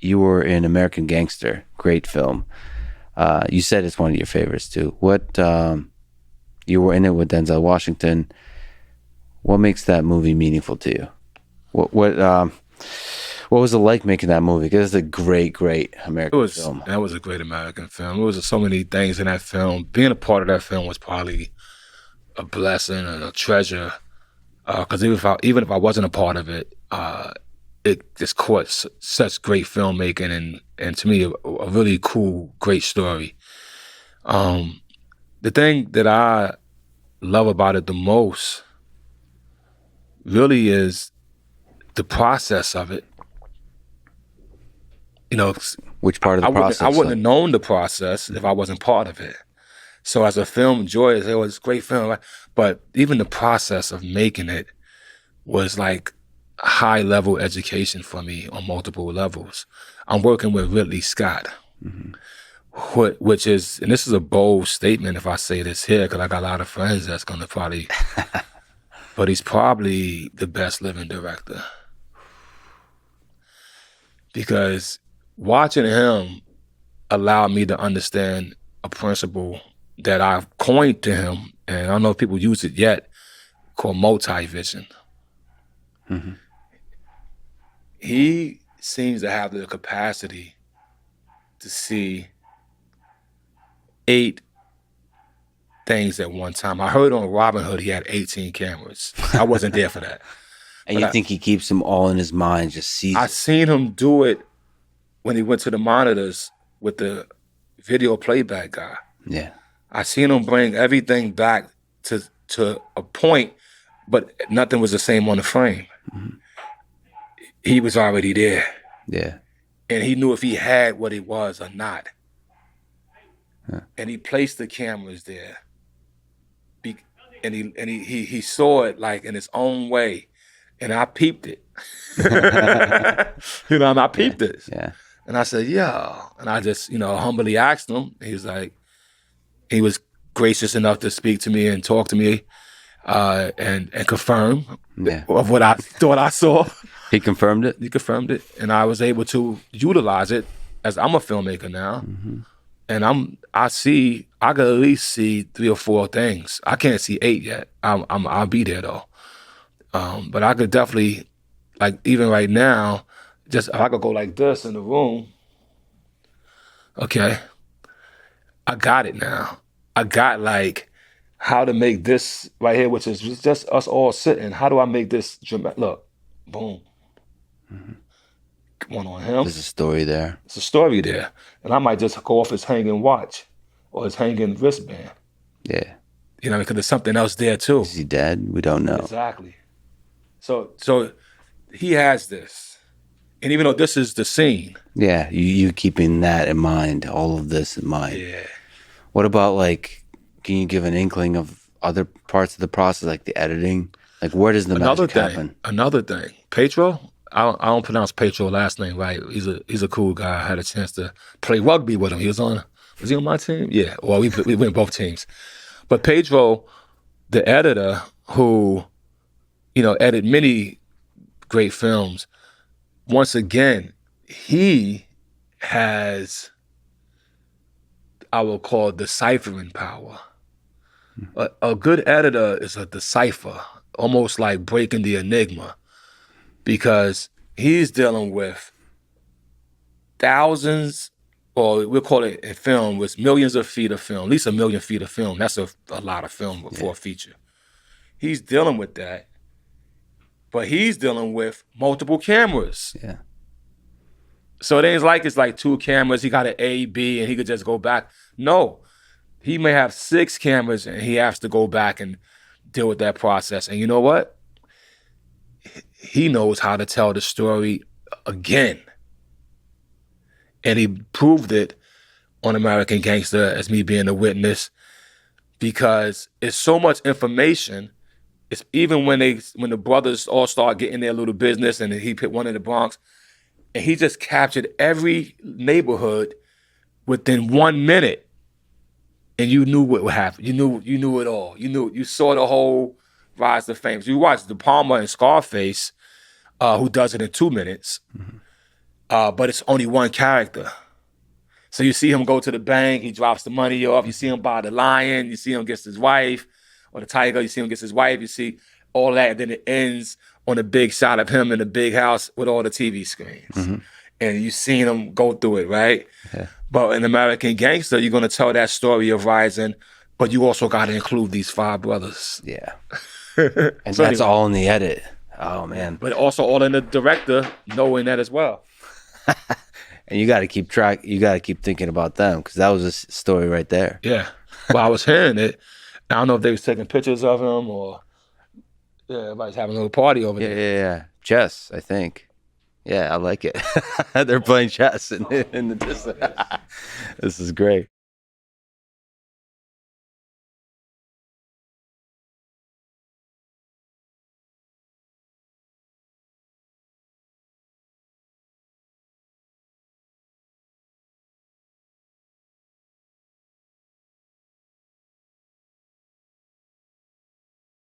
you were in American Gangster, great film. You said it's one of your favorites too. What you were in it with Denzel Washington. What makes that movie meaningful to you? What was it like making that movie? Because it's a great American film. That was a great American film. There was so many things in that film. Being a part of that film was probably a blessing and a treasure. Because even if I wasn't a part of it, it just caught such great filmmaking and to me a really cool, great story. The thing that I love about it the most really is the process of it. You know, which part of the process? I wouldn't have known the process if I wasn't part of it. So as a film enjoyer, it was a great film. But even the process of making it was like high level education for me on multiple levels. I'm working with Ridley Scott, which is, and this is a bold statement if I say this here, because I got a lot of friends that's gonna probably, but he's probably the best living director. Because watching him allowed me to understand a principle that I've coined to him, and I don't know if people use it yet, called multi-vision. Mm-hmm. He seems to have the capacity to see 8 things at one time. I heard on Robin Hood he had 18 cameras. I wasn't there for that. And you think he keeps them all in his mind, just sees I seen him do it when he went to the monitors with the video playback guy. Yeah. I seen him bring everything back to a point, but nothing was the same on the frame. Mm-hmm. He was already there. Yeah. And he knew if he had what it was or not. Yeah. And he placed the cameras there. And he saw it like in his own way. And I peeped it. You know, I peeped it. Yeah. And I said, yeah. And I just, humbly asked him. He was gracious enough to speak to me and talk to me and confirm of what I thought I saw. He confirmed it? He confirmed it. And I was able to utilize it as I'm a filmmaker now. Mm-hmm. And I could at least see 3 or 4 things. I can't see 8 yet. I'll be there though. But I could definitely, like even right now, just if I could go like this in the room, okay, I got it now. I got like how to make this right here, which is just us all sitting. How do I make this dramatic? Look, boom. Mm-hmm. One on him. There's a story there. There's a story there. And I might just go off his hanging watch or his hanging wristband. Yeah. Because there's something else there too. Is he dead? We don't know. Exactly. So he has this. And even though this is the scene. Yeah, you keeping that in mind, all of this in mind. Yeah. What about can you give an inkling of other parts of the process, like the editing? Like where does the magic happen? Another thing. Pedro, I don't pronounce Pedro's last name right. He's a cool guy. I had a chance to play rugby with him. Was he on my team? Yeah. Well, we went both teams. But Pedro, the editor who, edited many great films, once again, he has, I will call, deciphering power. A good editor is a decipher, almost like breaking the enigma, because he's dealing with thousands, or we'll call it in film, with millions of feet of film, at least 1 million feet of film. That's a lot of film for a feature. He's dealing with that, but he's dealing with multiple cameras. Yeah. So it ain't like it's like 2 cameras, he got an A, B, and he could just go back. No, he may have 6 cameras and he has to go back and deal with that process. And you know what? He knows how to tell the story again. And he proved it on American Gangster as me being a witness, because it's so much information. It's even when the brothers all start getting their little business, and he picked one in the Bronx, and he just captured every neighborhood within 1 minute, and you knew what would happen. You knew it all. You saw the whole rise to fame. So you watched De Palma and Scarface, who does it in 2 minutes. Mm-hmm. but it's only one character. So you see him go to the bank, he drops the money off. You see him buy the lion. You see him gets his wife, or the tiger. You see him gets his wife. You see all that, and then it ends on a big shot of him in a big house with all the TV screens. Mm-hmm. And you've seen him go through it, right? Yeah. But in American Gangster, you're going to tell that story of rising, but you also got to include these 5 brothers. Yeah. And so that's all in the edit. Oh, man. But also all in the director knowing that as well. And you got to keep track. You got to keep thinking about them, because that was a story right there. Yeah. Well, I was hearing it. I don't know if they was taking pictures of him or everybody's having a little party over there. Yeah. Chess, I think. Yeah, I like it. They're playing chess in the distance. This is great.